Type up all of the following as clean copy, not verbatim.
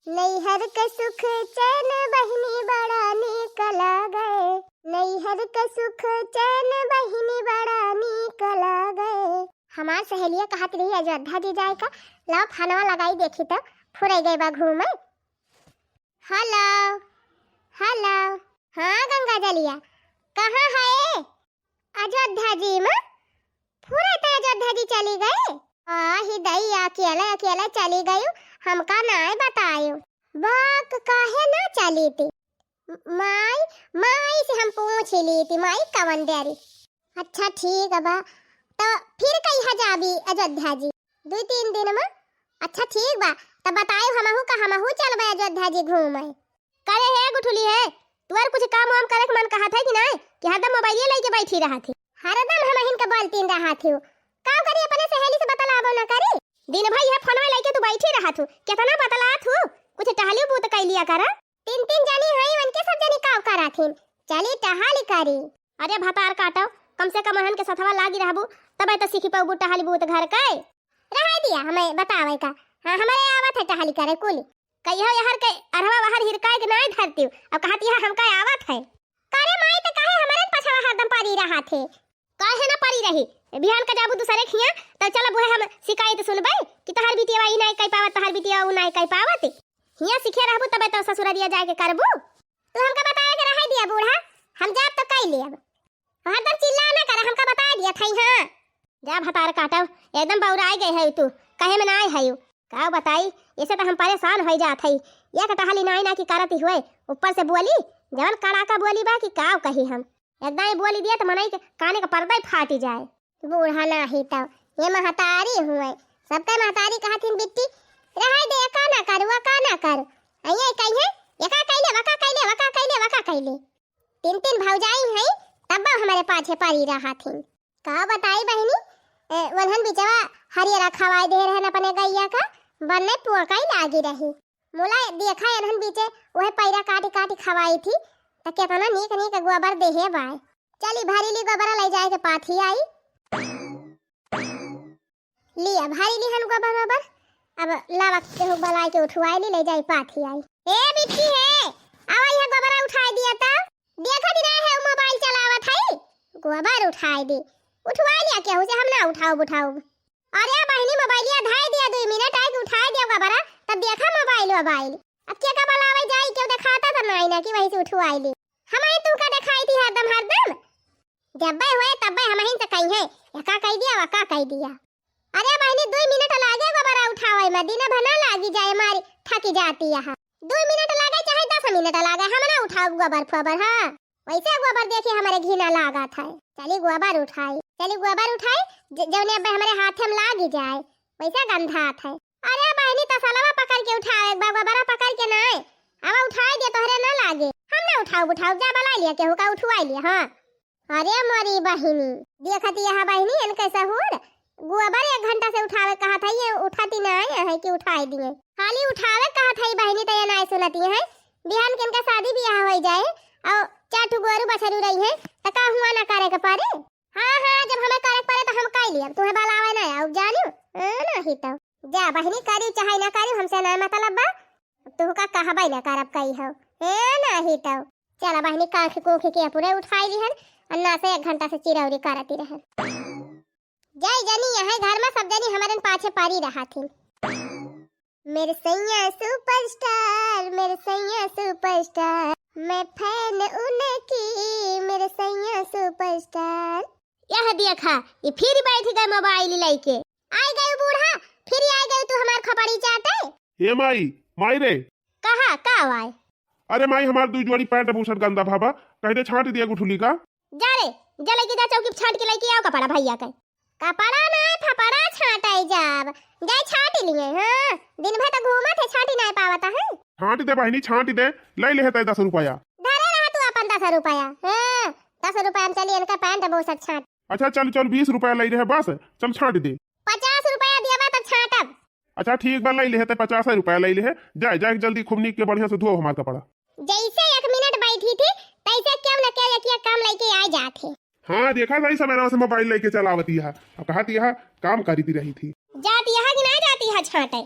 नैहर के सुख चैन बहिनी बड़ा निक लागे, नैहर के सुख चैन बहिनी बड़ा निक लागे। हमार सहेलिया कहत रही अयोध्या जी जाए का, लाओ फनवा लगाई देखी तो फुरे गई बा घूमे। हेलो हेलो, हाँ गंगा जलिया कहाँ है? अयोध्या जी में पूरे तो अयोध्या जी चली गई। ही दई अकेले अकेले चली गई, हमका ना बतायो। बाक काहे ना चली थी? माई माई से हम पूछ ली थी, माई कवन देरी। अच्छा ठीक है बा, तो फिर कहीं जाबी अयोध्या जी 2-3 दिन में? अच्छा ठीक बा, तो बतायो हमहू का हमहू चलबे अयोध्या जी घूमे। करे है गुठुली है, तुअर कुछ काम वाम करे के मन कहा था कि नहीं कि हरदम मोबाइल लेके बैठी रहा थी? हरदम हम हिन के बोलती रहा थी, का करी अपने सहेली से बतलाबो ना करी। दिन भर यह फोन में लेके तू बैठी रहा तू, कितना बतला तू, कुछ टहली बूत कर लिया करा। 3-3 जनी है उनके सब जनी काव करा थी, चली टहली करी। अरे भतार काटो, कम से कम हन के सथवा लागी रहबू तबे तो सीखी पाबू टहली बूत घर के। रह दिया हमें बतावे का, हां हमारे आवत है टहली करे कुल। कहियो यहर के अरवा बाहर हिरकाय के नहीं धरती, अब कहती है हमका आवत है। करे माई तो काहे हमारे पछवा हरदम पड़ी रहा थे, काहे ना पड़ी रही। बिहान का जाबू दूसरे खिया तो चल बुहे हम शिकायत सुनबे कि तोहर बिटिया ई नहीं कह पावत, तोहर बिटिया उ नहीं कह पावत। हिया सीखे रहबू तबे तो ससुररिया जाए के करबू। तू हमका बताए के रह दिया बूढ़ा, हम जाब तो कह लेब। हरदम चिल्ला ना कर, हमका बता दिया थई। हां जा भतार काटव, एकदम बौराई गई है तू, कहे में नहीं है का बताई। ऐसे तो हम परेशान हो जात हई, या कटहली नहीं ना की करती हुए ऊपर से बोली जवन कड़ाका बोली बा कि का कही हम। एकदम ही बोली दिया तो मनई के काने का पर्दा ही फाटी जाए। बूढ़ा नहीं तो ये महतारी हुए, सबके महतारी कहथिन बिट्टी रह दे, का ना कर वा का ना कर। अये कहिए एका कइले वका कइले वका कइले वका कइले, 3-3 भौजाई है तब हमारे पाछे पड़ी रहा थी। का बताई बहनी, वनहन बिचवा हरियरा खवाई दे रहन अपने गैया का, बनने पुआकाई लागी रही। मोला देखा एनहन बीचे वह पैरा काटी काटी खवाई थी, त केतना नीक नीक गोबर देहे बाय। चली भरीली गोबर ले जाए के पाथी आई, लिया भरीली हन गोबर, अब लावक के बलाई के उठवाई ली ले जाई पाथी आई। ए बिट्टी है आवा यहां गोबर उठाई दिया त देखा दी रहे है मोबाइल चलावत है, गोबर उठाई दी। उठवाई लिया क्या उसे हम ना उठाओ। अरे बहनी मोबाइलिया धाई दिया 2 मिनट आई उठाई दिया गोबर, तब देखा मोबाइल। अब क्या का बलावे जाई क्यों दिखाता था नहीं ना कि वहीं से उठवाई ली। हमें तू का दिखाई थी हरदम जब बे हुए तब बे हम ही से कही है एका कह दिया वका कह दिया। अरे बहनी 2 मिनट लागे गोबर उठावे में, दिन भना लागी जाए मारी थकी जाती है। 2 मिनट लागे चाहे 10 मिनट लागे, हम ना उठाओ गोबर फबर। हां वैसे गोबर देखे हमारे घिना लागा था। चली गोबर उठाई जौने अब हमारे हाथ में लागी जाए वैसा गंधा है। अरे बहनी तसलवा पकड़ के उठाओ, एक बार गोबर पकड़ के नहीं अब उठाई दे तोहरे ना लागे, हम ना उठाओ जा बला लिया केहू का उठवाई लिया। हां अरे मोरी बहिनी देखती है बहिनी इन कैसा हुआ गोबर 1 घंटा से उठावे कहा था, ये उठाती नहीं है कि उठाई दिए, खाली उठावे कहा था बहिनी तो ये नहीं सुनती है। बिहान के इनका शादी ब्याह हो जाए और 4 गोरू बछरू रही है तो का हुआ ना करे के पारे। हां जब हमें करे पड़े तो हम कह लिया, तुम्हें बलावे ना आउ जानियो नहीं तो जा बहिनी करी चाहे ना करी हमसे ना मतलब बा, तू का कहबे ना करब कही हो नहीं तो। चला बहिनी काख कोख के पूरे उठाई ली हन, अन्ना से 1 घंटा से चिरौरी करती रहे। जय जनी यहाँ घर में सब जनी हमारे पाछे पड़ी रहा थी। मेरे सैया सुपरस्टार, मेरे सैया सुपरस्टार, मैं फैन उनकी, मेरे सैया सुपरस्टार। यह देखा ये फिर बैठ गए मोबाइल लेके, आई गई बूढ़ा, फिर आई गई तू हमार खपड़ी चाहते। ये माई रे कहा का आए? अरे माई हमार 2 जोड़ी पैंट बूशर्ट गंदा भाबा कहते छांट दिया गुठुली का। जा रे जले की जा चौकी छांट के लेके आओ कपड़ा भैया का। कपड़ा ना थपड़ा छांटाई जाब जाय छांट लिए। हां दिन भर तो घूमत है छांटी नहीं पावत है। छांट दे बहिनी छांट दे, ले ले है 10 रुपया। धरे रहा तू अपन 10 रुपया। हां 10 रुपया में चली इनका पैंट बूशर्ट छांट। अच्छा चल 20 रुपया ले रहे बस, चल छांट दे। 50 रुपया देबा तो छांटब। अच्छा ठीक बा ले ले है 50 रुपया ले ले है, जाए जल्दी खूब नीक के बढ़िया से धो हमार कपड़ा। जैसे 1 मिनट बैठी थी तैसे क्यों न के एक काम लेके आ जाते। हाँ देखा सही समय से मोबाइल लेके चलावती है, अब कहती है काम करती रही थी। जाती है कि नहीं जाती है छांटे?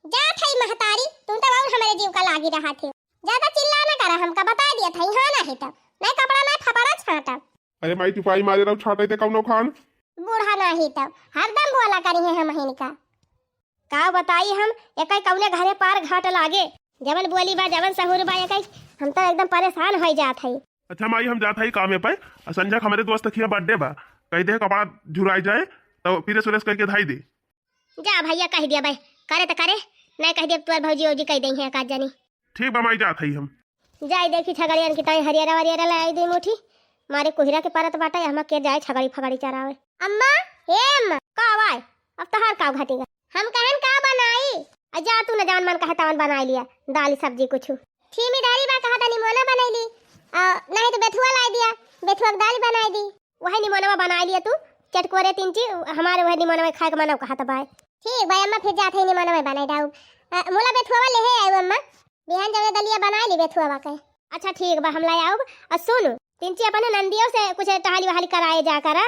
जा थई महतारी, तुम तो और हमारे जीव का लागी रहा थे। ज्यादा चिल्ला ना करा, हमका बता दिया था हां नहीं तो नहीं कपड़ा नहीं फपड़ा छाटा। अरे माई टिपाई मारे रहो छाटे ते कौनो खान बूढ़ा नहीं तो हरदम बोला करी है हम इनका का बताई हम एकई कौने घरे पार घाट लागे जवन बोली बा जवन सहूर बा एकई हम तो एकदम परेशान हो जात हई। अच्छा माई हम जात हई कामे पे संजय हमारे दोस्त खिया बर्थडे बा कह दे कपड़ा झुराई जाए तो फिर सुरेश करके धाई दे। जा भैया कह दिया भाई करे तो करे नहीं कह दे तोर भौजी ओजी कह दई है का जानी। ठीक बा माई जात हई हम जाई देखी छगड़ियन की तई हरियारा वरियारा लाई दे मुठी मारे कोहिरा के परत बाटा हम के जाए छगड़ी फगड़ी चरावे। अम्मा हे अम्मा का आवाज अब तहार का घाटेगा हम कहन का बनाई अजा तू न जान मन कहता वन बना लिया दाल सब्जी कुछ ठीमी दाली बा कहा था निमोना बनाई ली नहीं तो बेथुआ लाई दिया बेथुआ की दाल बनाई दी वही निमोना बना लिया तू चटकोरे तीन चीज हमारे वही निमोना खाए के मना कहा था भाई। ठीक भाई अम्मा फिर जाते निमोना बनाई दाऊ मोला बेथुआ ले है आयो अम्मा बिहान जवे दलिया बनाई ली बेथुआ बा के। अच्छा ठीक बा हम लाई आऊ और सुन तीन चीज अपने नंदियों से कुछ टहली वहली कराए जा कर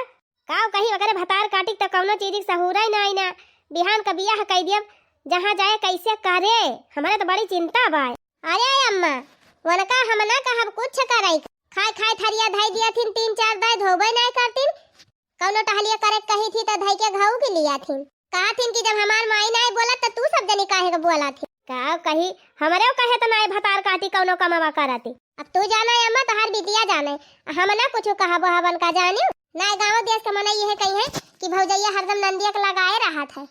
का कहीं अगर भतार काटी तो कौनो चीज सहूरा ही ना बिहान का बियाह कह दियब जहाँ जाए कैसे करे हमारे तो बड़ी चिंता बा। अरे अम्मा वनका हम ना कहब कुछ कराई खाए खाए थरिया धाई दिया थी तीन चार दाई धोबे नहीं करतीन कौनो टहलिया करे कही थी तो धाई के घाव के लिया थी कहा थी कि जब हमार माई नहीं बोला तो तू सब जनी काहे के बोला थी का कही हमारे कहे तो नहीं भतार काटी कौनो कमावा कराती अब तू जाना है अम्मा तहार बिटिया जाने हम ना कुछ कहब हवन का जाने ना गांव देश का मना ये कही है कि भौजैया हरदम नंदिया के लगाए रहा था।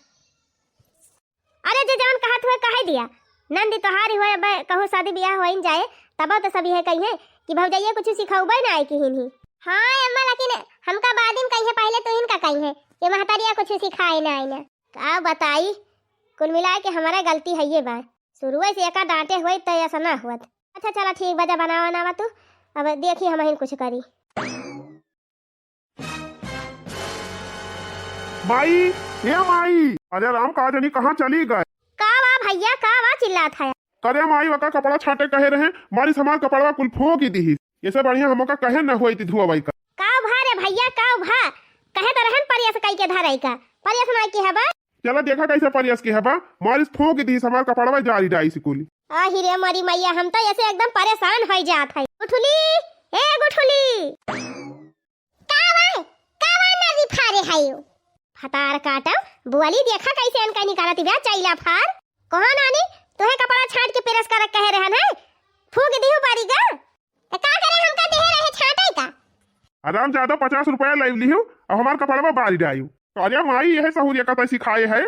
अरे जे जान कहा हुए कह दिया नंदी तोहारी होए बे कहो शादी ब्याह होइन जाए तब तो सभी है कही है कि भौजैया कुछ सिखाऊबे ना आई कि हिन ही। हां अम्मा लेकिन हमका बादिन कही है पहले तो इनका कही है कि महतारिया कुछ सिखाए ना आई ना का बताई कुल मिला के हमारा गलती है ये बात शुरू से एका डांटे हुए तो ऐसा ना हुआ। अच्छा चला ठीक बजा बनावा ना तू अब देखी हम हिन कुछ करी। माई ये माई अरे राम का जानी कहाँ चली गए का वा भैया का वा चिल्लात है करे माई वका कपड़ा छाटे कहे रहे मारी समार कपड़ा कुल फूक दी ये सब बढ़िया हमका कहे न होई थी धुआ बाई का भा रे भैया का भा कहे तो रहन परियस कई के धरई का परियस माई की हबा चला देखा कैसे परियस की हबा मारी फूक दी समार कपड़ा जारी डाई स्कूल आ हिरे मरी मैया हम तो ऐसे एकदम परेशान हो जात है। गुठुली ए गुठुली का ना दिफारे हायो फतार काटा बुआली देखा कैसे अनका निकालती बा चाइला फार कहां नानी तोहे कपड़ा छाट के पेरस कर कहे रहन है फूक दियो बारी गा त का करे हमका देहे रहे छाटे का आराम ज्यादा 50 रुपया ले लियो और हमार कपड़ा बारी डाई अरे माई यह सहूरिया का सिखाए है।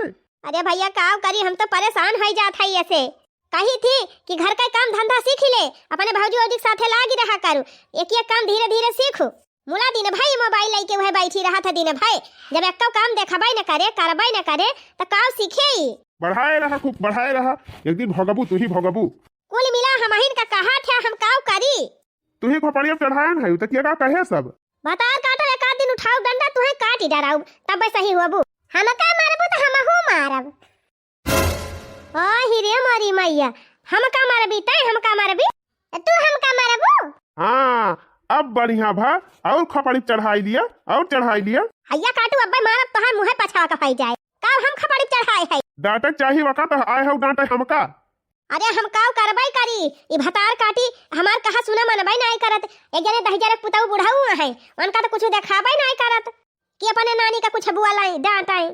अरे भैया काव करी हम तो परेशान हो जात है ऐसे कही थी कि घर का काम धंधा सीख ले अपने भौजी औजी साथे लागी रहा करू एक काम धीरे धीरे सीखो मुला दिन भाई मोबाइल लेके वह बैठी रहा था दिन भाई जब एक काम देखबाई न करे करबाई न करे तो काव सीखे ही बढ़ाए रहा खूब बढ़ाए रहा एक दिन भगबू तू ही भगबू कुल मिला हमहिन का कहा था हम काव करी तू ही खोपड़िया चढ़ाया है त केगा कहे सब बता काटो एक आध दिन उठाओ डंडा तुहे काटी डराऊ तब सही होबू हम का मारबू तो हम हो मारब आ हिरे मारी मैया हम का मारबी तै हम का मारबी तू हम का मारबू। हां अब बढ़िया भा और खपड़ी चढ़ाई लिया हैया काटू अब्बे मारब तोहार मुंह पछावा का पाई जाए का हम खपड़ी चढ़ाई है डांटे चाहिए वका तो आए हो डांटे हमका अरे हम काव करबाई करी ई भतार काटी हमार कहा सुना मनबाई नहीं करत एक जने 10,000 पुताऊ बुढ़ाऊ है उनका तो कुछ देखाबाई नहीं करत कि अपने नानी का कुछ बुआ लाई डांटाई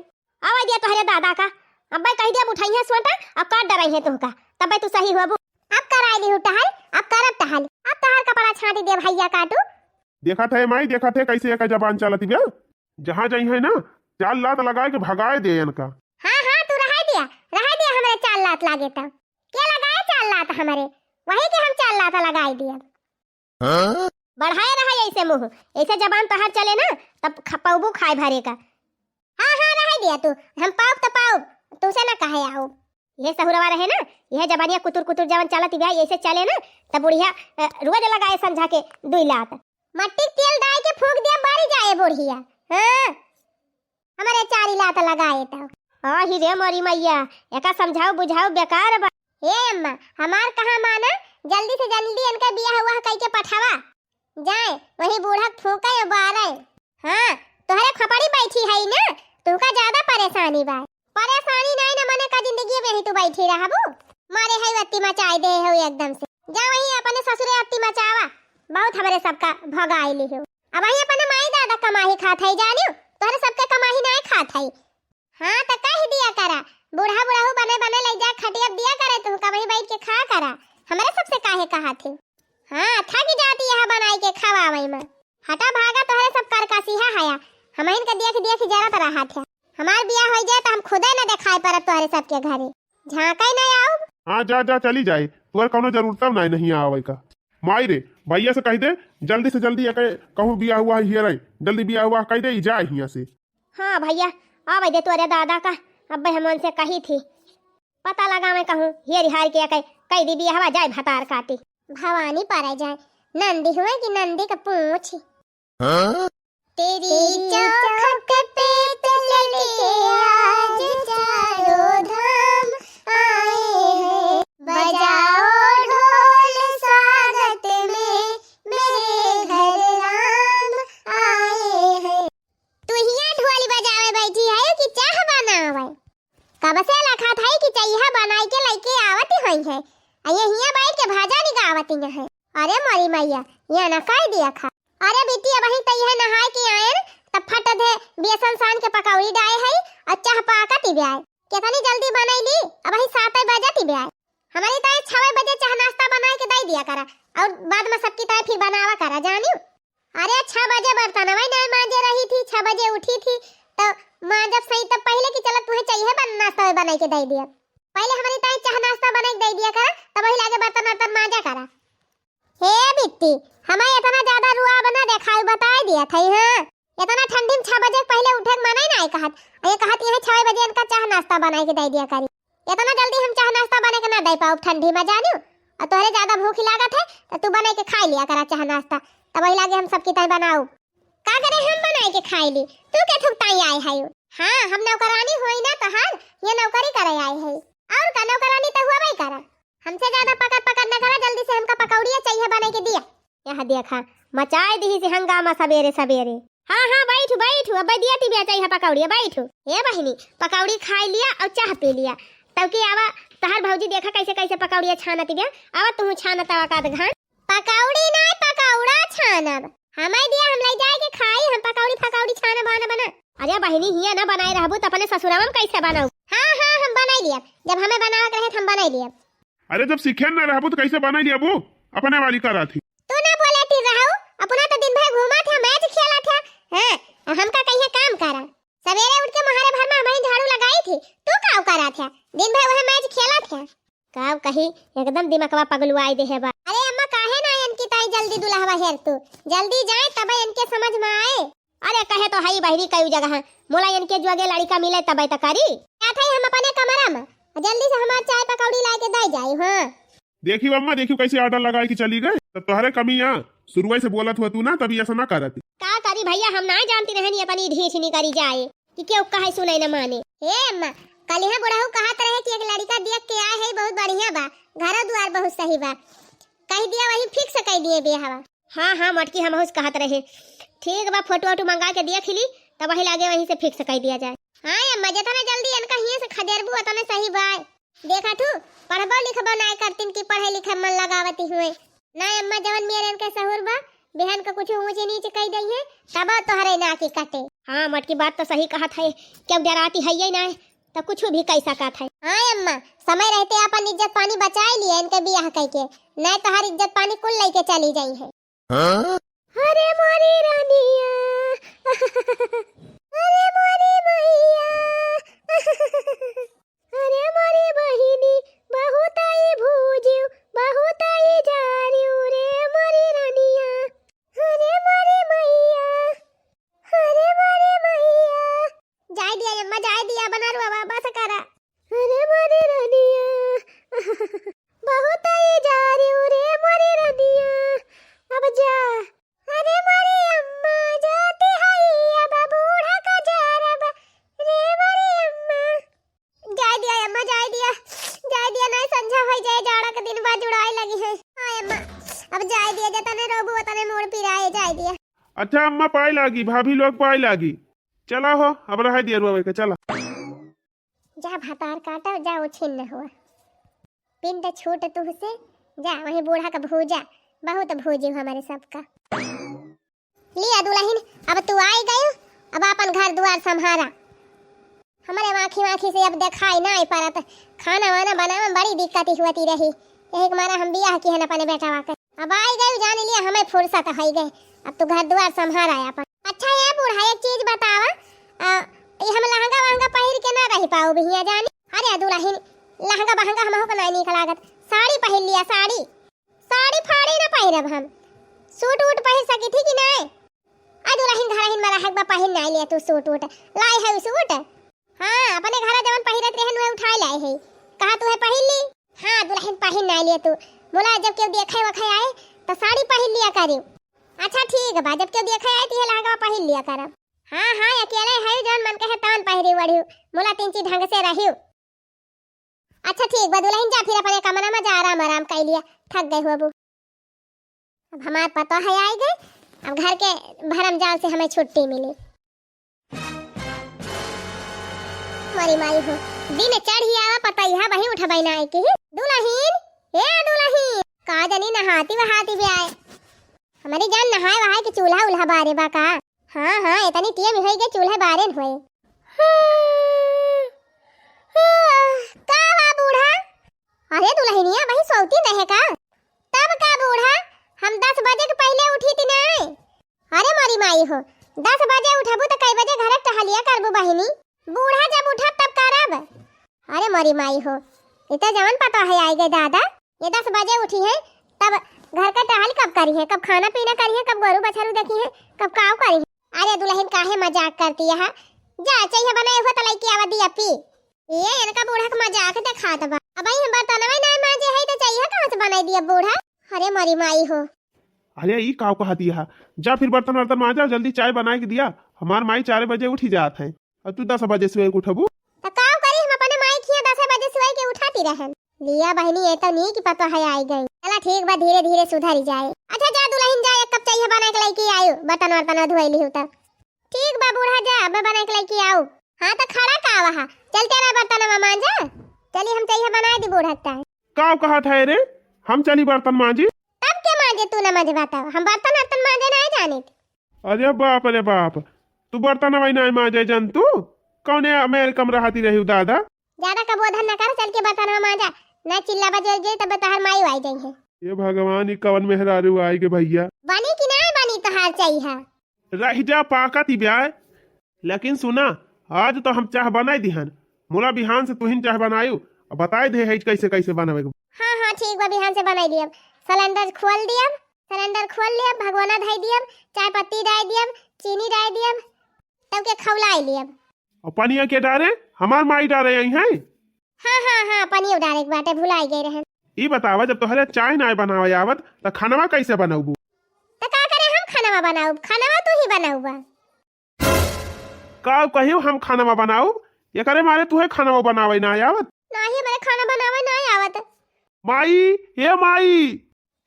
आवा दिया तोहरे दादा का अब्बे कह दिया उठाई है सोटा अब काट डराई है तुमका तब तू सही होबू अब कराई ली टहल अब करब टहल अब तोहर कपड़ा छाटी दे भैया काटू देखा थे माई देखा थे कैसे एक जबान चलती बे जहां जाई है ना चाल लात लगाए के भगाए दे इनका। हां तू रहा दिया हमरे चाल लात लागे त के लगाए चाल लात हमरे वही के हम चाल लात लगाई दिया। हां बढ़ाए रहा ऐसे मुंह ऐसे जबान तोहर चले ना तब खपाऊबू खाए भरे का। हां रहा दिया तू हम पाऊ तो पाऊ तू से ना कहे आओ ये सहुरवा रहे ना यह जबानिया कुतुर कुतुर जवन चलती बे ऐसे चले ना तब बुढ़िया रोज लगाए समझा के 2 लात मट्टी तेल डाल के फूंक दिया बारी जाए बुढ़िया। हां हमारे 4 लात लगाए तो आ ही रे मोरी मैया एका समझाओ बुझाओ बेकार बा। हे अम्मा हमार कहां माना जल्दी से जल्दी इनका बियाह हुआ कह के पठावा जाए वही बूढ़ा फूंके बारे। हां तोहरे खपड़ी बैठी है ना तू का ज्यादा परेशानी बा परेशानी नहीं न मने का जिंदगी में ही तू बैठी रहबू मारे है अत्ती मचाई दे हो एकदम से जा वही अपने ससुरे अत्ती मचावा बहुत हमरे सबका भगाई ली हो अब वही अपने माई दादा कमाही खात है जानियो तोहरे सबके कमाही नहीं खात है हां त कह दिया करा बूढ़ा बुढ़ाऊ बने बने ले जा खटिया दिया करे तू कहीं बैठ के खा करा हमारे सबसे काहे कहा थे हां थक जाती है बनाई के खवावई में हटा भागा तोहरे सब कर का सीहा हया हमहिन के देख देख जरा तरह हाथ है हमार बियाह हो जाए त हम खुदे न देखाई पर तोहरे सबके घरे झांकाई नहीं आओ हाँ जा जा चली जाए तुअर कौनो जरूरत नहीं आवे का माई रे भैया से कह दे जल्दी से जल्दी कहूँ बिया हुआ हियर जल्दी बिया हुआ कह दे जाए यहाँ से हाँ भैया आवे दे तोरे दादा का अब हम उनसे कही थी पता लगा मैं कहूँ हियर हार के कह दी बिया हवा जाए भतार काटी भवानी पर जाए नंदी हुए कि नंदी का पूछ तेरी चौखट पे लड़के आज चारों धाम आए हैं बजाओ ढोल स्वागत में मेरे घर राम आए हैं तू हिया ढोल बजावे बैठी है कि चाह बनावे कब से लखा था कि चाहिए बनाई के लेके आवती हुई है ये हिया बैठ के भाजा निगावती है अरे मारी मैया ये न कह दिया खा अरे बेटी अब ही तई है नहाए के आए तब फट दे बेसन सान के पकौड़ी डाए है और चाह पाकती ब्याय कितनी जल्दी बनाई ली अब ही 7 बजे ब्याय हमारी ताई 6 बजे चाह नाश्ता बनाए के दे दिया करा और बाद में सबकी ताई फिर बनावा करा जानियो अरे 6 बजे बर्तन वही नहीं मांजे रही थी 6 बजे उठी थी तो मां जब सही तब पहले की चलत तुम्हें चाहिए नाश्ता बनाई के दे दिया पहले हमारी ताई चाह नाश्ता बनाई दे दिया करा तब वही लागे बर्तन मांजा करा हे बिट्टी हमें इतना ज्यादा रुआ बना देखाई बता दिया था हां इतना ठंडी में 6 बजे पहले उठे मना ही नहीं कहत ये कहत ये 6 बजे इनका चाह नाश्ता बनाई के दे दिया करी इतना जल्दी हम चाह नाश्ता बना के ना दे पाओ ठंडी में जानियो और तोहरे ज्यादा भूख लागत है तो तू बना के खा लिया करा चाह नाश्ता तब वही लागे हम सबकी तरह बनाओ का करे हम बनाई के खाई ली तू के थुकताई आए है हां हम नौकरानी होई ना तो हाल ये नौकरी करे आए है और का नौकरानी तो हुआ भाई करा हमसे ज्यादा पकड़ न करा जल्दी से हमका पकौड़िया चाहिए बना के दिया यह देखा मचाए दी से हंगामा सवेरे सवेरे हाँ हाँ बैठो बैठो अब दिया ती चाहिए पकौड़िया बैठो हे बहिनी पकौड़ी खा लिया और चाह पी लिया तब की आवा तहर भौजी देखा कैसे कैसे पकौड़िया छानत दिया आवा तू छानत आवा का घान पकौड़ी ना पकौड़ा छानब हमें दिया हम ले जाए के खाई हम पकौड़ी छाना बना अरे बहिनी हिया ना बनाए रहबू त अपने ससुराल में कैसे बनाऊ हां हां हम बनाई लिया जब हमें बनावा रहे हम बनाई लिया अरे जब सीखे न रहबू तो कैसे बना लिया वो अपने वाली करा थी तू ना बोले थी रहू अपना तो दिन भर घूमा था मैच खेला था हां हमका कहीं काम करा सवेरे उठ के महारे भर में हमें झाड़ू लगाई थी तू काव करा था दिन भर वह मैच खेला था काव कहीं एकदम दिमागवा पगलुआई दे है बा अरे अम्मा काहे ना इनकी ताई जल्दी दुल्हवा हेर तू जल्दी जाए तब इनके समझ में आए अरे कहे तो हई बहरी कई जगह मोला इनके जुआगे लड़का मिले तब त करी क्या था हम अपने कमरा में जल्दी से हमार चाय पकौड़ी ला के दे जाई हां देखी अम्मा देखियो कैसे ऑर्डर लगाए कि चली गए तो तोहरे कमी यहाँ शुरुआत से बोलत हुआ तू ना तभी ऐसा ना करती का करी भैया हम ना जानती रहनी अपनी ढीठ नहीं करी जाए कि क्यों कहे सुनाई न माने हे अम्मा कल यहाँ बुढ़ाऊ कहत रहे कि एक लड़का देख के आए है बहुत बढ़िया बा घर द्वार बहुत सही बा कह दिया वही फिक्स कह दिए बेहवा हां हां मटकी हम हुस कहत रहे ठीक बा फोटो वोटो मंगा के देख ली तब वही लागे वहीं से फिक्स कर दिया जाए हां अम्मा जितना जल्दी इनका हिये से खदेरबू उतना सही बा देखा तू पढ़बो लिखबो ना करतिन की पढ़े लिखे मन लगावती हुए ना अम्मा जवन मेरे इनके सहूर बा बहन का कुछ ऊंचे नीचे कह दई है तब तोहरे ना की कटे हां मटकी बात तो सही कहा था क्यों डराती है ये ना तो कुछ भी कैसा का था हां अम्मा समय रहते अपन इज्जत पानी बचाए लिए इनके बियाह कह के ना तो हर इज्जत पानी कुल लेके चली जाई है हां अरे मोरी रानिया अरे मोरी मैया अरे मोरी बहिनी बहुत आई भूजियो बहुत आई जारियो रे मोरी रानिया अरे मोरी मैया अरे मोरी मैया जाय दिया अम्मा जाय दिया बना रो बाबा से करा अरे मोरी रानिया बहुत आई जारियो रे मोरी रानिया अब जा अरे मोरी अम्मा जाती है अब बूढ़ा का जारब रे मोरी अम्मा जाय दिया नहीं समझा हो जाए जाड़ा के दिन बाद जुड़ाई लगी है हां अम्मा अब जाय दिया जतने रोबू उतने मोड़ पिराए जाय दिया अच्छा अम्मा पाई लागी भाभी लोग पाई लागी चला हो अब रह दिया रुआ के चला जा भातार काटा, जा वो छिन्न हुआ पिंड छूट तुहसे, जा वही बूढ़ा का भूजा, बहुत भूजी हमारे सबका। लिया दुल्हन, अब तू आई गई, अब अपन घर द्वार संभारा। हमारे आँखी आँखी से अब दिखाई ना पारा, तो खाना वाना बनाने में बड़ी दिक्कत होती रही, यही मारा हम बियाह की है अपने बेटा वाकर। अब आई गई, जान लिया हमें फुर्सत हो गई, अब तो घर द्वार संभारा है अपन। अच्छा ये बूढ़ा एक चीज बतावा, हम लहंगा वहंगा पहन के ना रह पाओ भैया जानी? अरे दुल्हन लहंगा बहंगा हम को नहीं निक लागत, साड़ी पहन लिया, साड़ी साड़ी फाड़ी ना पहनब हम, सूट वूट पहन सकी थी कि नहीं? दुल्हन घरहिन मारा हकबा पहन नहीं लिया तू सूट वूट लाई है सूट? हाँ अपने घर जवन पहिरत रहन वे उठा लाई है, कहा तू है पहन ली? हाँ दुल्हन पहन नहीं लिया तू, बोला जब केहू देखे वखे आए तो साड़ी पहन लिया करियो। अच्छा ठीक बा, जब केहू देखे आए तो लहंगा पहन लिया करब। हाँ हाँ अकेले है जौन मन कहे तान पहिरी वढ़ियो, मोला तीन चीज ढंग से रहियो। अच्छा ठीक बा दुल्हन, जा फिर अपने कमरा में जा, आराम आराम कर लिया, थक गए हो अब हमार पता है आई गए, अब घर के भरम जाल से हमें छुट्टी मिली। हमारी माई हो दिन चढ़ी आवा, पता ही वही उठा बैना आई की दुल्हन, ए दुल्हन का जनी नहाती वहाती भी आए, हमारी जान नहाए वहाए के चूल्हा उल्हा बारे बा का? हाँ हाँ इतनी टिया में होई गए चूल्हा बारे हुए। का बा बूढ़ा? अरे दुल्हनिया वही सोती नहीं का? तब का बूढ़ा, हम 10 बजे के पहले उठी थी नहीं। अरे मारी माई हो 10 बजे उठबू तो कई बजे घर टहलिया करबू बहिनी, बूढ़ा जब उठा तब करब। अरे मारी माई हो इतना जवन पता है आई गए दादा, ये 10 बजे उठी है तब घर का टहल कब करी है, कब खाना पीना करी है, कब गोरू बछरू देखी है, कब काव करी है? अरे दुल्हन काहे मजाक करती है? जा चाहिए बनाए हुआ तलाई की आवा दिया पी, ये इनका बूढ़ा का मजाक दिखात बा। अब हम बर्तनवा नहीं मांजे है तो चाहिए कहां से बनाई दिया बूढ़ा? अरे मारी माई हो, अरे ई काव कहा दिया, जा फिर बर्तन वर्तन मांजा, जल्दी चाय बना के दिया, हमार माई 4 बजे उठी जात है और तू 10 बजे से उठबू तो काव करी, हम अपने माई खिया 10 बजे सोई के उठाती रहन। लिया बहनी ये तो नहीं कि पता है आई गई, चला ठीक बा धीरे धीरे सुधरी जाए। अच्छा जा दुल्हन जा, एक कप चाय बना के लेके आयो, बर्तन वर्तन धोइली हो तब। ठीक बा बूढ़ा जा, मैं बना के लेके आऊ। हां तो खड़ा का वहां चलते ना बर्तन में मांजा, चली हम चाय बना दी बूढ़ा का। काव कहा था रे, हम चली बर्तन मांजी? तब के मांजे तू ना मजे बता, हम बर्तन वर्तन मांजे नहीं जाने। अरे बाप तू बर्तन वही नहीं मांजे जन, तू कौने अमेरिका में रहती रही दादा? ज्यादा का बोधन न कर, चल के बर्तन में मांजा, ना चिल्ला बजे जे तब तोहर माई आई गई है। ये भगवान, कवन मेहरारू आई के भैया, बनी कि नहीं बनी तोहार चाहिए? रह जा पाकत ही ब्याह। लेकिन सुना, आज तो हम चाह बनाई दिहन, मोला बिहान से तुहिन चाह बनायू, बताए दे है कैसे कैसे बनावे। हाँ हाँ ठीक बा, बिहान से बनाई दियब, सिलेंडर खोल दियब, भगवाना धाई दियब, चाय पत्ती डाल दियब, चीनी डाल दियब, तब के खौलाई लियब। और पनिया के डारे हमार माई डारे यही है? हाँ पनिया डाले के बाटे भुलाई गए रहन। ई बतावा, जब तोहरे चाय ना बनावे आवत तो खानवा कैसे बनाऊबू? तो का करे हम खानवा बनाऊ, खानवा तू ही बनाऊ बा। का कहियो हम खानवा बनाऊ, ये करे मारे तुहे खानवा बनावे ना आवत? नहीं मेरे खाना बनावे नहीं आवत। माई, ये माई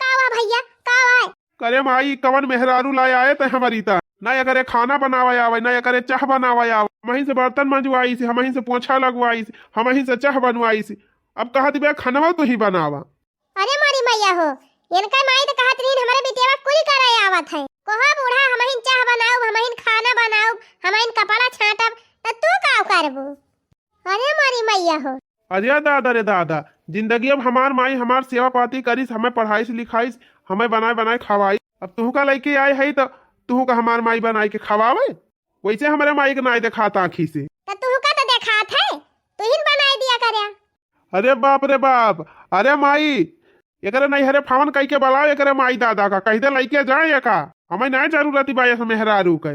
कावा भैया कावा है? करे माई कवन मेहरारू लाए आए ते हमारी ता, ना ये करे खाना बनावे आवे, ना ये करे चाह बनावे आवे, हमही से बर्तन मंजवाई से, हमही से पोछा लगवाई से, हमही से चाह बनवाई से, अब कहत बे खानवा तू ही बनावा। अरे मारी मैया हो, इनका माई तो कहत रही हमारे बिटिया कुल कराए आवत है, कोहा बूढ़ा हमही चाह बनाऊ, हमही खाना बनाऊ, हमही कपड़ा छाटब, त तू का करबू? अरे मारी मैया हो। अरे दादा रे दादा, जिंदगी अब हमार माई हमार सेवा पाती करीस, हमें पढ़ाई से लिखाई, हमें बनाए बनाए खवाई, अब तू का लेके आए है तो तू का हमार माई बनाई के खवावे, वैसे हमारे माई के नाई दिखाता आँखी से। तो तू का तो दिखात है, तू ही बनाई दिया करे। अरे बाप रे बाप, अरे माई एकरे नहीं हरे फावन कह के बुलाओ, एकरे माई दादा का कह दे लेके जाए का, हमें नहीं जरूरत बा मेहरारू के।